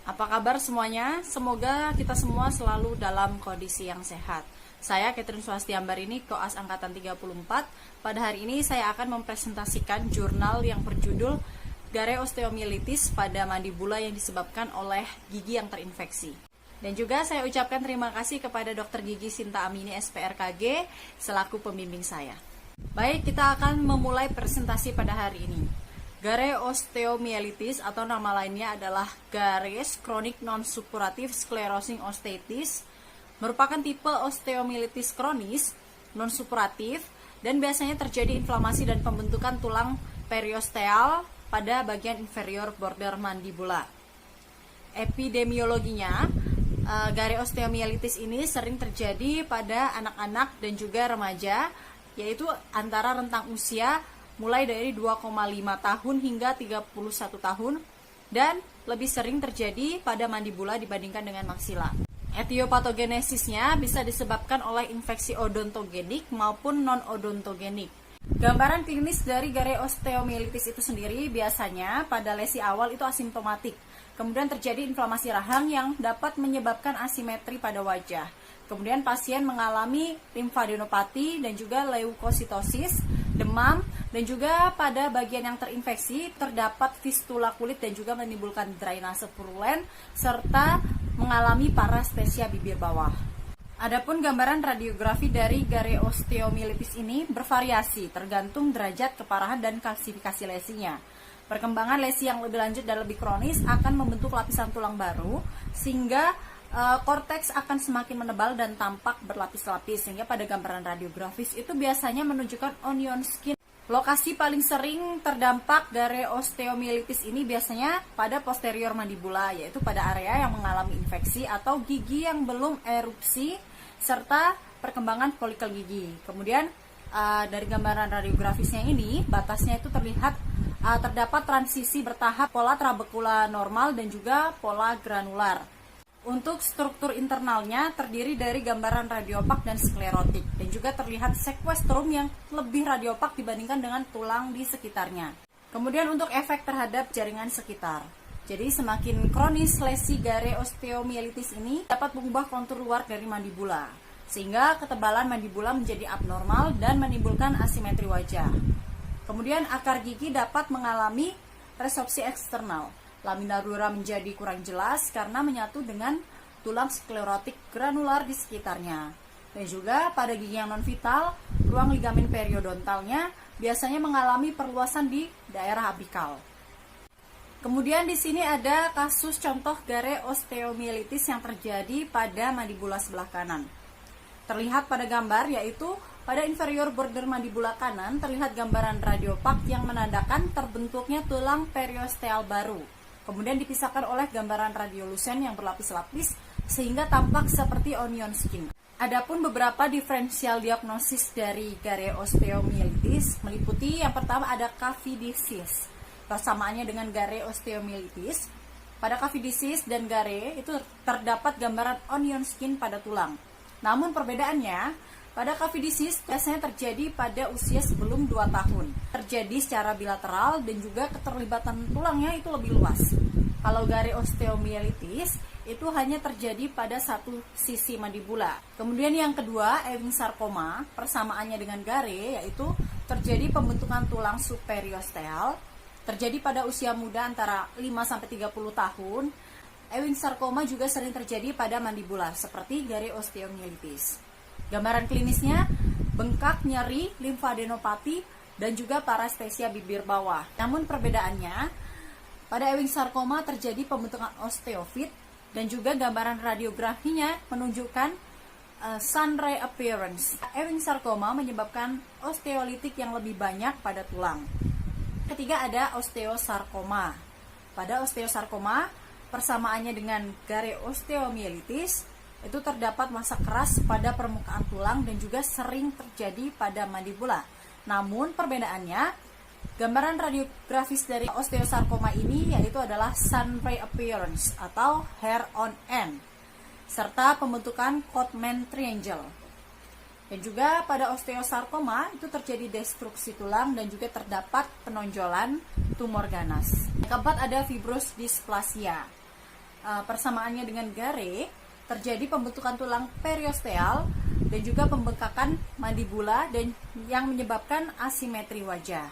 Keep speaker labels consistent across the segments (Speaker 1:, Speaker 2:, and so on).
Speaker 1: Apa kabar semuanya? Semoga kita semua selalu dalam kondisi yang sehat. Saya Catherine Swastiambarini, Koas Angkatan 34. Pada hari ini saya akan mempresentasikan jurnal yang berjudul Gare Osteomyelitis pada mandibula yang disebabkan oleh gigi yang terinfeksi. Dan juga saya ucapkan terima kasih kepada Dr. Gigi Sinta Amini SPRKG selaku pembimbing saya. Baik, kita akan memulai presentasi pada hari ini. Gare osteomyelitis atau nama lainnya adalah Gares Chronic Non-Suppurative Sclerosing Osteitis merupakan tipe osteomyelitis kronis non-suppuratif dan biasanya terjadi inflamasi dan pembentukan tulang periosteal pada bagian inferior border mandibula. Epidemiologinya, Gare osteomyelitis ini sering terjadi pada anak-anak dan juga remaja, yaitu antara rentang usia mulai dari 2,5 tahun hingga 31 tahun dan lebih sering terjadi pada mandibula dibandingkan dengan maksila. Etiopatogenesisnya bisa disebabkan oleh infeksi odontogenik maupun non-odontogenik. Gambaran klinis dari Gare osteomyelitis itu sendiri biasanya pada lesi awal itu asimptomatik. Kemudian terjadi inflamasi rahang yang dapat menyebabkan asimetri pada wajah. Kemudian pasien mengalami limfadenopati dan juga leukositosis, demam, dan juga pada bagian yang terinfeksi terdapat fistula kulit dan juga menimbulkan drainase purulen serta mengalami parestesia bibir bawah. Adapun gambaran radiografi dari Gare osteomyelitis ini bervariasi tergantung derajat keparahan dan klasifikasi lesinya. Perkembangan lesi yang lebih lanjut dan lebih kronis akan membentuk lapisan tulang baru sehingga korteks akan semakin menebal dan tampak berlapis-lapis, sehingga pada gambaran radiografis itu biasanya menunjukkan onion skin. Lokasi paling sering terdampak Gare osteomyelitis ini biasanya pada posterior mandibula, yaitu pada area yang mengalami infeksi atau gigi yang belum erupsi serta perkembangan folikel gigi. Kemudian dari gambaran radiografisnya ini batasnya itu terlihat terdapat transisi bertahap pola trabekula normal dan juga pola granular. Untuk struktur internalnya terdiri dari gambaran radiopak dan sklerotik dan juga terlihat sequestrum yang lebih radiopak dibandingkan dengan tulang di sekitarnya. Kemudian untuk efek terhadap jaringan sekitar. Jadi semakin kronis lesi Gare osteomyelitis ini dapat mengubah kontur luar dari mandibula sehingga ketebalan mandibula menjadi abnormal dan menimbulkan asimetri wajah. Kemudian akar gigi dapat mengalami resorpsi eksternal. Lamina dura menjadi kurang jelas karena menyatu dengan tulang sklerotik granular di sekitarnya. Dan juga pada gigi yang non-vital, ruang ligamen periodontalnya biasanya mengalami perluasan di daerah apikal. Kemudian di sini ada kasus contoh Gare osteomyelitis yang terjadi pada mandibula sebelah kanan. Terlihat pada gambar yaitu pada inferior border mandibula kanan terlihat gambaran radiopak yang menandakan terbentuknya tulang periosteal baru. Kemudian dipisahkan oleh gambaran radiolusen yang berlapis-lapis sehingga tampak seperti onion skin. Adapun beberapa diferensial diagnosis dari Gare osteomyelitis meliputi yang pertama ada cavidisis. Persamaannya dengan Gare osteomyelitis, pada cavidisis dan Gare itu terdapat gambaran onion skin pada tulang. Namun perbedaannya, pada cavidisis biasanya terjadi pada usia sebelum 2 tahun. Terjadi secara bilateral dan juga keterlibatan tulangnya itu lebih luas. Kalau Gare osteomyelitis itu hanya terjadi pada satu sisi mandibula. Kemudian yang kedua, Ewing sarcoma, persamaannya dengan Gare yaitu terjadi pembentukan tulang superiosteal, terjadi pada usia muda antara 5-30 tahun. Ewing sarcoma juga sering terjadi pada mandibula seperti Gare osteomyelitis. Gambaran klinisnya bengkak, nyeri, limfadenopati, dan juga parestesia bibir bawah. Namun perbedaannya, pada Ewing sarcoma terjadi pembentukan osteofit dan juga gambaran radiografinya menunjukkan sunray appearance. Ewing sarcoma menyebabkan osteolitik yang lebih banyak pada tulang. Ketiga ada osteosarkoma. Pada osteosarkoma, persamaannya dengan Gare osteomyelitis, itu terdapat massa keras pada permukaan tulang dan juga sering terjadi pada mandibula. Namun perbedaannya, gambaran radiografis dari osteosarkoma ini yaitu adalah sunray appearance atau hair on end, serta pembentukan Codman triangle. Dan juga pada osteosarkoma itu terjadi destruksi tulang dan juga terdapat penonjolan tumor ganas. Keempat ada fibrosdysplasia. persamaannya dengan Gare, terjadi pembentukan tulang periosteal dan juga pembengkakan mandibula dan yang menyebabkan asimetri wajah.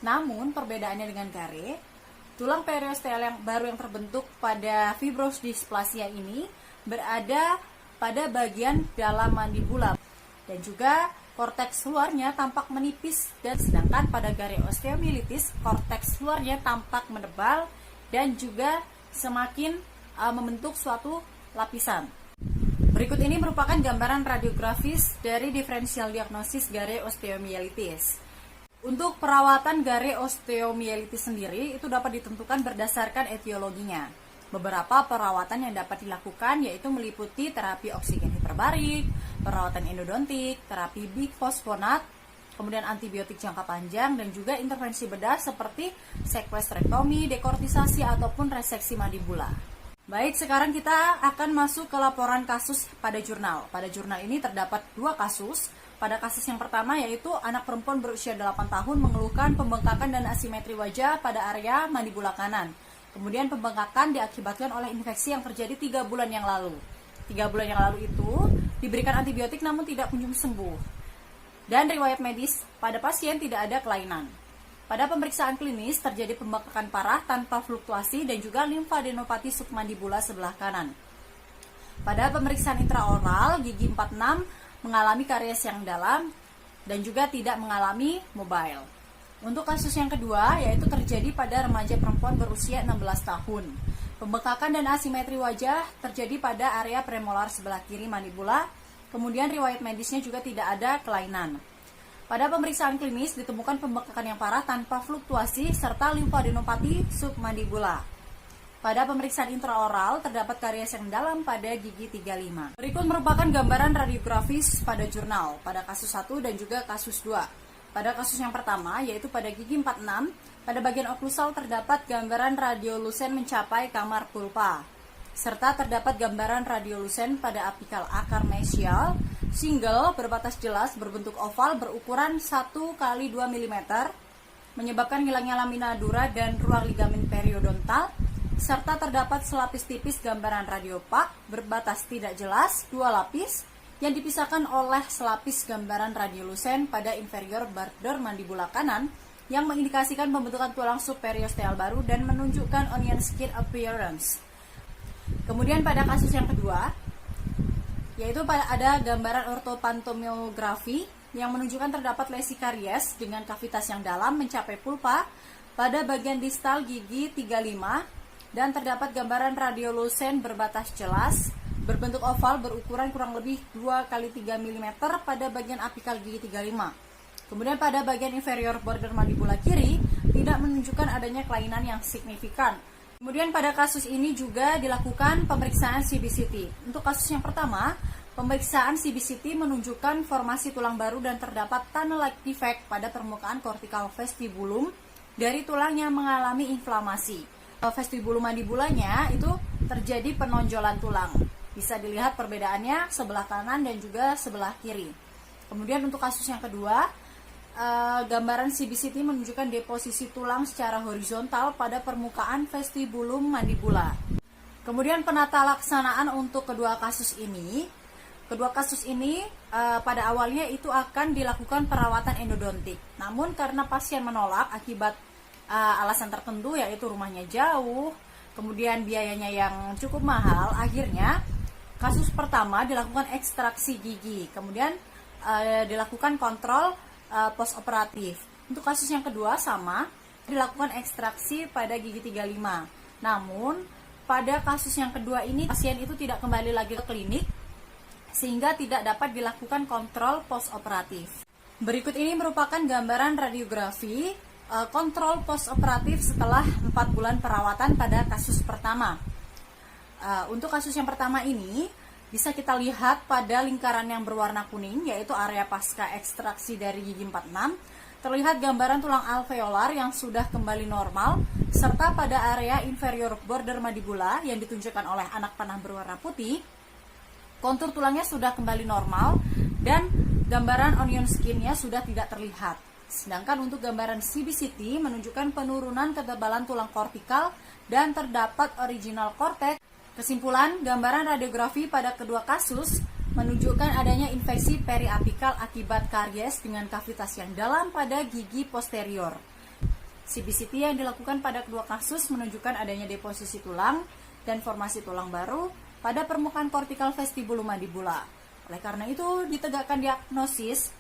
Speaker 1: Namun perbedaannya dengan Gare, tulang periosteal yang baru yang terbentuk pada fibrodysplasia ini berada pada bagian dalam mandibula dan juga korteks luarnya tampak menipis, dan sedangkan pada Gare osteomyelitis korteks luarnya tampak menebal dan juga semakin membentuk suatu lapisan. Berikut ini merupakan gambaran radiografis dari diferensial diagnosis Gare osteomyelitis. Untuk perawatan Gare osteomyelitis sendiri itu dapat ditentukan berdasarkan etiologinya. Beberapa perawatan yang dapat dilakukan yaitu meliputi terapi oksigen hiperbarik, perawatan endodontik, terapi bifosfonat, kemudian antibiotik jangka panjang, dan juga intervensi bedah seperti sequestrectomy, dekortisasi, ataupun reseksi mandibula. Baik, sekarang kita akan masuk ke laporan kasus pada jurnal. Pada jurnal ini terdapat 2 kasus. Pada kasus yang pertama yaitu anak perempuan berusia 8 tahun mengeluhkan pembengkakan dan asimetri wajah pada area mandibula kanan. Kemudian pembengkakan diakibatkan oleh infeksi yang terjadi 3 bulan yang lalu. 3 bulan yang lalu itu diberikan antibiotik namun tidak kunjung sembuh. Dan riwayat medis pada pasien tidak ada kelainan. Pada pemeriksaan klinis terjadi pembengkakan parah tanpa fluktuasi dan juga limfadenopati submandibula sebelah kanan. Pada pemeriksaan intraoral gigi 46 mengalami karies yang dalam dan juga tidak mengalami mobile. Untuk kasus yang kedua yaitu terjadi pada remaja perempuan berusia 16 tahun. Pembengkakan dan asimetri wajah terjadi pada area premolar sebelah kiri mandibula. Kemudian riwayat medisnya juga tidak ada kelainan. Pada pemeriksaan klinis ditemukan pembengkakan yang parah tanpa fluktuasi serta limfadenopati submandibula. Pada pemeriksaan intraoral terdapat karies yang dalam pada gigi 35. Berikut merupakan gambaran radiografis pada jurnal pada kasus 1 dan juga kasus 2. Pada kasus yang pertama, yaitu pada gigi 46, pada bagian oklusal terdapat gambaran radiolusen mencapai kamar pulpa, serta terdapat gambaran radiolusen pada apikal akar mesial, single, berbatas jelas, berbentuk oval, berukuran 1 x 2 mm, menyebabkan hilangnya lamina dura dan ruang ligamen periodontal, serta terdapat selapis tipis gambaran radiopak, berbatas tidak jelas, 2 lapis, yang dipisahkan oleh selapis gambaran radiolusen pada inferior border mandibula kanan yang mengindikasikan pembentukan tulang subperiosteal baru dan menunjukkan onion skin appearance. Kemudian pada kasus yang kedua, yaitu ada gambaran ortopantomografi yang menunjukkan terdapat lesi karies dengan kavitas yang dalam mencapai pulpa pada bagian distal gigi 35 dan terdapat gambaran radiolusen berbatas jelas, berbentuk oval berukuran kurang lebih 2 x 3 mm pada bagian apikal gigi 35. Kemudian pada bagian inferior border mandibula kiri tidak menunjukkan adanya kelainan yang signifikan. Kemudian pada kasus ini juga dilakukan pemeriksaan CBCT. Untuk kasus yang pertama, pemeriksaan CBCT menunjukkan formasi tulang baru dan terdapat tunnel-like defect pada permukaan cortical vestibulum dari tulang yang mengalami inflamasi. Vestibulum mandibulanya itu terjadi penonjolan tulang. Bisa dilihat perbedaannya sebelah kanan dan juga sebelah kiri. Kemudian untuk kasus yang kedua, gambaran CBCT menunjukkan deposisi tulang secara horizontal pada permukaan vestibulum mandibula. Kemudian penata laksanaan untuk kedua kasus ini. Pada awalnya itu akan dilakukan perawatan endodontik. Namun karena pasien menolak akibat alasan tertentu yaitu rumahnya jauh, kemudian biayanya yang cukup mahal, akhirnya kasus pertama dilakukan ekstraksi gigi, kemudian dilakukan kontrol postoperatif. Untuk kasus yang kedua sama, dilakukan ekstraksi pada gigi 35. Namun pada kasus yang kedua ini pasien itu tidak kembali lagi ke klinik sehingga tidak dapat dilakukan kontrol postoperatif. Berikut ini merupakan gambaran radiografi kontrol postoperatif setelah 4 bulan perawatan pada kasus pertama. Untuk kasus yang pertama ini bisa kita lihat pada lingkaran yang berwarna kuning yaitu area pasca ekstraksi dari gigi 46, terlihat gambaran tulang alveolar yang sudah kembali normal serta pada area inferior border mandibula yang ditunjukkan oleh anak panah berwarna putih, kontur tulangnya sudah kembali normal dan gambaran onion skinnya sudah tidak terlihat. Sedangkan untuk gambaran CBCT menunjukkan penurunan ketebalan tulang kortikal dan terdapat original cortex Kesimpulan, gambaran radiografi pada kedua kasus menunjukkan adanya infeksi periapikal akibat karies dengan kavitas yang dalam pada gigi posterior. CBCT yang dilakukan pada kedua kasus menunjukkan adanya deposisi tulang dan formasi tulang baru pada permukaan kortikal vestibulomandibula. Oleh karena itu, ditegakkan diagnosis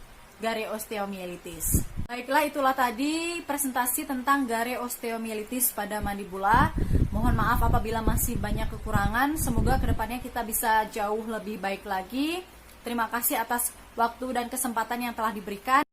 Speaker 1: gareosteomielitis. Baiklah, itulah tadi presentasi tentang gareosteomielitis pada mandibula. Mohon maaf apabila masih banyak kekurangan. Semoga kedepannya kita bisa jauh lebih baik lagi. Terima kasih atas waktu dan kesempatan yang telah diberikan.